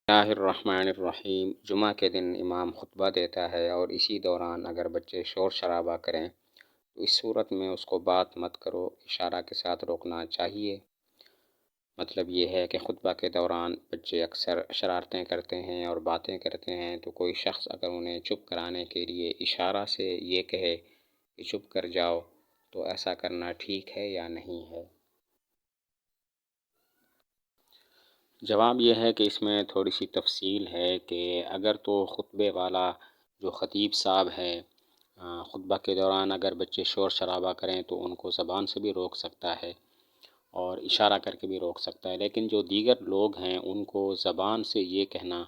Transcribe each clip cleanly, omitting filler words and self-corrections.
اللہ الرحمن الرحیم۔ جمعہ کے دن امام خطبہ دیتا ہے اور اسی دوران اگر بچے شور شرابہ کریں تو اس صورت میں اس کو بات مت کرو، اشارہ کے ساتھ روکنا چاہیے۔ مطلب یہ ہے کہ خطبہ کے دوران بچے اکثر شرارتیں کرتے ہیں اور باتیں کرتے ہیں، تو کوئی شخص اگر انہیں چپ کرانے کے لیے اشارہ سے یہ کہے کہ چپ کر جاؤ، تو ایسا کرنا ٹھیک ہے یا نہیں ہے؟ جواب یہ ہے کہ اس میں تھوڑی سی تفصیل ہے کہ اگر تو خطبے والا جو خطیب صاحب ہے، خطبہ کے دوران اگر بچے شور شرابہ کریں تو ان کو زبان سے بھی روک سکتا ہے اور اشارہ کر کے بھی روک سکتا ہے، لیکن جو دیگر لوگ ہیں ان کو زبان سے یہ کہنا،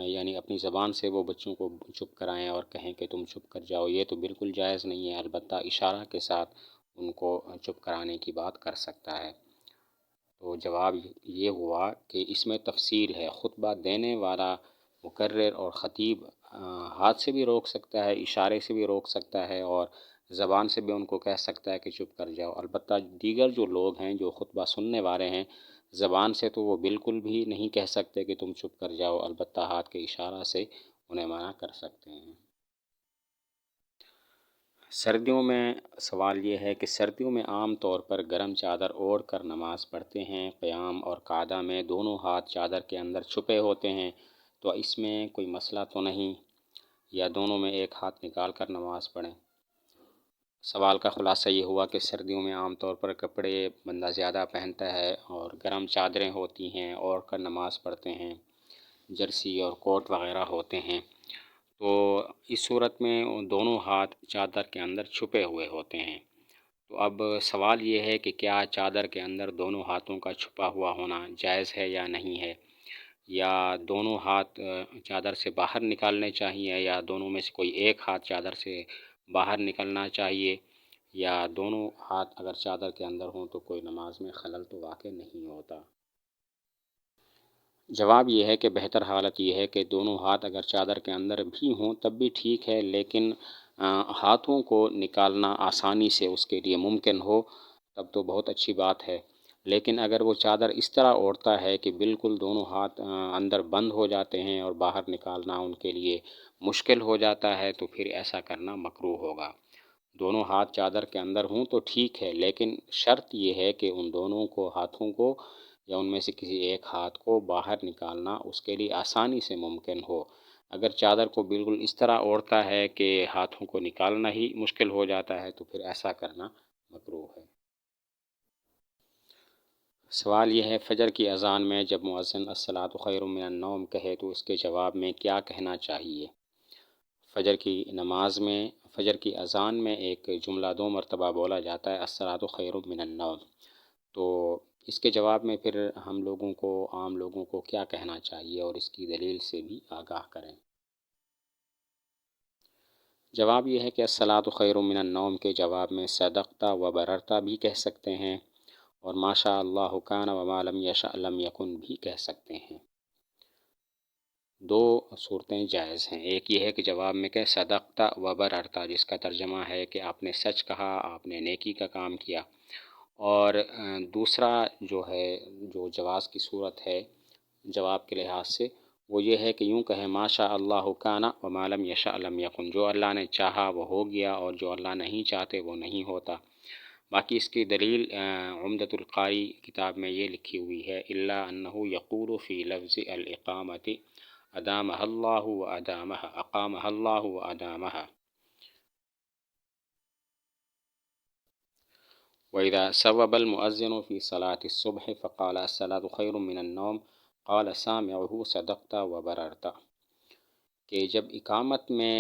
یعنی اپنی زبان سے وہ بچوں کو چپ کرائیں اور کہیں کہ تم چپ کر جاؤ، یہ تو بالکل جائز نہیں ہے۔ البتہ اشارہ کے ساتھ ان کو چپ کرانے کی بات کر سکتا ہے۔ تو جواب یہ ہوا کہ اس میں تفصیل ہے۔ خطبہ دینے والا مقرر اور خطیب ہاتھ سے بھی روک سکتا ہے، اشارے سے بھی روک سکتا ہے اور زبان سے بھی ان کو کہہ سکتا ہے کہ چپ کر جاؤ۔ البتہ دیگر جو لوگ ہیں جو خطبہ سننے والے ہیں، زبان سے تو وہ بالکل بھی نہیں کہہ سکتے کہ تم چپ کر جاؤ، البتہ ہاتھ کے اشارہ سے انہیں منع کر سکتے ہیں۔ سردیوں میں سوال یہ ہے کہ سردیوں میں عام طور پر گرم چادر اوڑھ کر نماز پڑھتے ہیں، قیام اور قعدہ میں دونوں ہاتھ چادر کے اندر چھپے ہوتے ہیں، تو اس میں کوئی مسئلہ تو نہیں، یا دونوں میں ایک ہاتھ نکال کر نماز پڑھیں؟ سوال کا خلاصہ یہ ہوا کہ سردیوں میں عام طور پر کپڑے بندہ زیادہ پہنتا ہے اور گرم چادریں ہوتی ہیں، اوڑھ کر نماز پڑھتے ہیں، جرسی اور کوٹ وغیرہ ہوتے ہیں، تو اس صورت میں دونوں ہاتھ چادر کے اندر چھپے ہوئے ہوتے ہیں۔ تو اب سوال یہ ہے کہ کیا چادر کے اندر دونوں ہاتھوں کا چھپا ہوا ہونا جائز ہے یا نہیں ہے، یا دونوں ہاتھ چادر سے باہر نکالنے چاہیے، یا دونوں میں سے کوئی ایک ہاتھ چادر سے باہر نکلنا چاہیے، یا دونوں ہاتھ اگر چادر کے اندر ہوں تو کوئی نماز میں خلل تو واقع نہیں ہوتا؟ جواب یہ ہے کہ بہتر حالت یہ ہے کہ دونوں ہاتھ اگر چادر کے اندر بھی ہوں تب بھی ٹھیک ہے، لیکن ہاتھوں کو نکالنا آسانی سے اس کے لیے ممکن ہو تب تو بہت اچھی بات ہے۔ لیکن اگر وہ چادر اس طرح اوڑھتا ہے کہ بالکل دونوں ہاتھ اندر بند ہو جاتے ہیں اور باہر نکالنا ان کے لیے مشکل ہو جاتا ہے، تو پھر ایسا کرنا مکروہ ہوگا۔ دونوں ہاتھ چادر کے اندر ہوں تو ٹھیک ہے، لیکن شرط یہ ہے کہ ان دونوں کو ہاتھوں کو یا ان میں سے کسی ایک ہاتھ کو باہر نکالنا اس کے لیے آسانی سے ممکن ہو۔ اگر چادر کو بالکل اس طرح اوڑھتا ہے کہ ہاتھوں کو نکالنا ہی مشکل ہو جاتا ہے تو پھر ایسا کرنا مکروہ ہے۔ سوال یہ ہے فجر کی اذان میں جب مؤذن الصلاۃ خیر من النوم کہے تو اس کے جواب میں کیا کہنا چاہیے؟ فجر کی نماز میں، فجر کی اذان میں ایک جملہ 2 مرتبہ بولا جاتا ہے، الصلاۃ خیر من النوم، تو اس کے جواب میں پھر ہم لوگوں کو، عام لوگوں کو کیا کہنا چاہیے اور اس کی دلیل سے بھی آگاہ کریں۔ جواب یہ ہے کہ الصلاۃ خیر من النوم کے جواب میں صدقت و بررت بھی کہہ سکتے ہیں اور ما شاء اللہ کان وما لم یشاء لم یکن بھی کہہ سکتے ہیں۔ دو صورتیں جائز ہیں۔ ایک یہ ہے کہ جواب میں کہ صدقت و بررت، جس کا ترجمہ ہے کہ آپ نے سچ کہا، آپ نے نیکی کا کام کیا، اور دوسرا جو ہے، جو جواز کی صورت ہے جواب کے لحاظ سے، وہ یہ ہے کہ یوں کہیں ما شاء اللہ کان وما لم یشاء لم یکن، جو اللہ نے چاہا وہ ہو گیا اور جو اللہ نہیں چاہتے وہ نہیں ہوتا۔ باقی اس کی دلیل عمدۃ القاری کتاب میں یہ لکھی ہوئی ہے، الا انہ یقول فی لفظ الاقامۃ ادامہ اللہ و ادامہ، اقامہ اللہ و ادامہ۔ وإذا صوب المؤذن في صلاة الصبح فقال الصلاة خير من النوم قال سامعه صدقت وبررت، کہ جب اقامت میں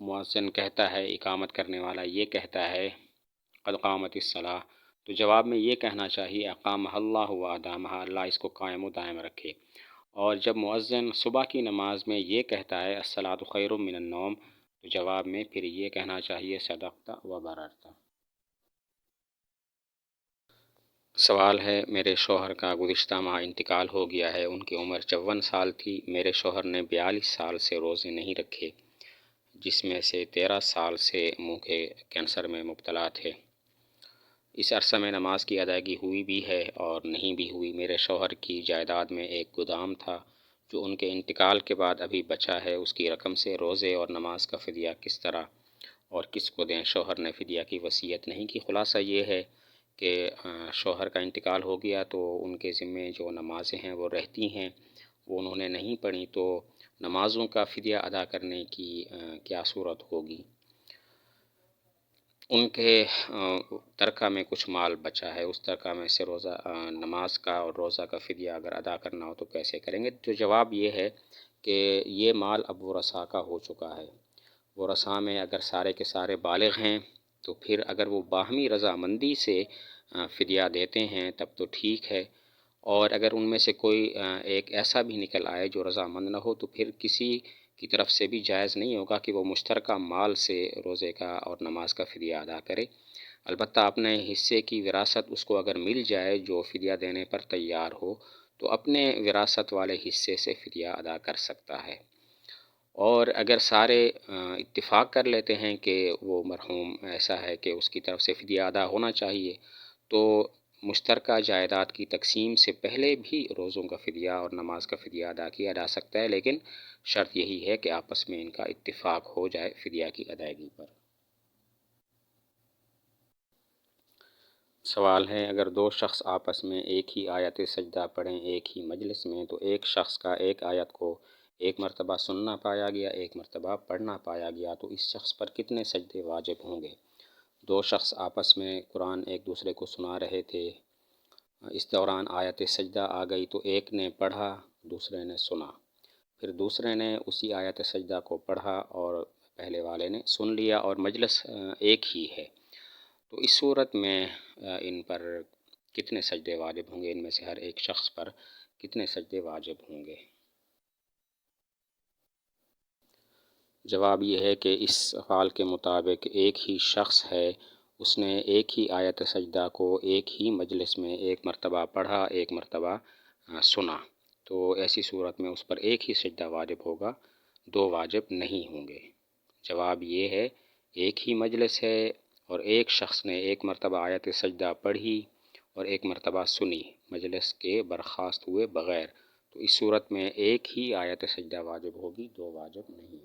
مؤذن کہتا ہے، اقامت کرنے والا یہ کہتا ہے قد قامت الصلاۃ، تو جواب میں یہ کہنا چاہیے اقامہ اللہ و ادامہ، اللہ اس کو قائم و دائم رکھے۔ اور جب مؤذن صبح کی نماز میں یہ کہتا ہے الصلاۃ خیر من النوم، تو جواب میں پھر یہ کہنا چاہیے صدقت و بررت۔ سوال ہے میرے شوہر کا گزشتہ ماہ انتقال ہو گیا ہے، ان کی عمر 54 سال تھی، میرے شوہر نے 42 سال سے روزے نہیں رکھے، جس میں سے 13 سال سے منہ کے کینسر میں مبتلا تھے۔ اس عرصہ میں نماز کی ادائیگی ہوئی بھی ہے اور نہیں بھی ہوئی۔ میرے شوہر کی جائیداد میں ایک گودام تھا جو ان کے انتقال کے بعد ابھی بچا ہے اس کی رقم سے روزے اور نماز کا فدیہ کس طرح اور کس کو دیں۔ شوہر نے فدیہ کی وصیت نہیں کی۔ خلاصہ یہ ہے کہ شوہر کا انتقال ہو گیا تو ان کے ذمے جو نمازیں ہیں وہ رہتی ہیں، وہ انہوں نے نہیں پڑھی، تو نمازوں کا فدیہ ادا کرنے کی کیا صورت ہوگی؟ ان کے ترکہ میں کچھ مال بچا ہے، اس ترکہ میں سے نماز کا اور روزہ کا فدیہ اگر ادا کرنا ہو تو کیسے کریں گے؟ تو جواب یہ ہے کہ یہ مال اب ورثاء کا ہو چکا ہے۔ ورثاء میں اگر سارے کے سارے بالغ ہیں تو پھر اگر وہ باہمی رضامندی سے فدیہ دیتے ہیں تب تو ٹھیک ہے، اور اگر ان میں سے کوئی ایک ایسا بھی نکل آئے جو رضامند نہ ہو تو پھر کسی کی طرف سے بھی جائز نہیں ہوگا کہ وہ مشترکہ مال سے روزے کا اور نماز کا فدیہ ادا کرے۔ البتہ اپنے حصے کی وراثت اس کو اگر مل جائے جو فدیہ دینے پر تیار ہو تو اپنے وراثت والے حصے سے فدیہ ادا کر سکتا ہے، اور اگر سارے اتفاق کر لیتے ہیں کہ وہ مرحوم ایسا ہے کہ اس کی طرف سے فدیہ ادا ہونا چاہیے تو مشترکہ جائیداد کی تقسیم سے پہلے بھی روزوں کا فدیہ اور نماز کا فدیہ ادا کیا جا سکتا ہے، لیکن شرط یہی ہے کہ آپس میں ان کا اتفاق ہو جائے فدیہ کی ادائیگی پر۔ سوال ہے اگر دو شخص آپس میں ایک ہی آیت سجدہ پڑھیں ایک ہی مجلس میں تو ایک شخص کا ایک آیت کو ایک مرتبہ سننا پایا گیا، ایک مرتبہ پڑھنا پایا گیا، تو اس شخص پر کتنے سجدے واجب ہوں گے؟ دو شخص آپس میں قرآن ایک دوسرے کو سنا رہے تھے، اس دوران آیت سجدہ آ گئی تو ایک نے پڑھا دوسرے نے سنا، پھر دوسرے نے اسی آیت سجدہ کو پڑھا اور پہلے والے نے سن لیا اور مجلس ایک ہی ہے، تو اس صورت میں ان پر کتنے سجدے واجب ہوں گے؟ ان میں سے ہر ایک شخص پر کتنے سجدے واجب ہوں گے؟ جواب یہ ہے کہ اس سوال کے مطابق ایک ہی شخص ہے، اس نے ایک ہی آیت سجدہ کو ایک ہی مجلس میں ایک مرتبہ پڑھا ایک مرتبہ سنا، تو ایسی صورت میں اس پر ایک ہی سجدہ واجب ہوگا، دو واجب نہیں ہوں گے۔ جواب یہ ہے ایک ہی مجلس ہے اور ایک شخص نے ایک مرتبہ آیت سجدہ پڑھی اور ایک مرتبہ سنی مجلس کے برخاست ہوئے بغیر، تو اس صورت میں ایک ہی آیت سجدہ واجب ہوگی، دو واجب نہیں۔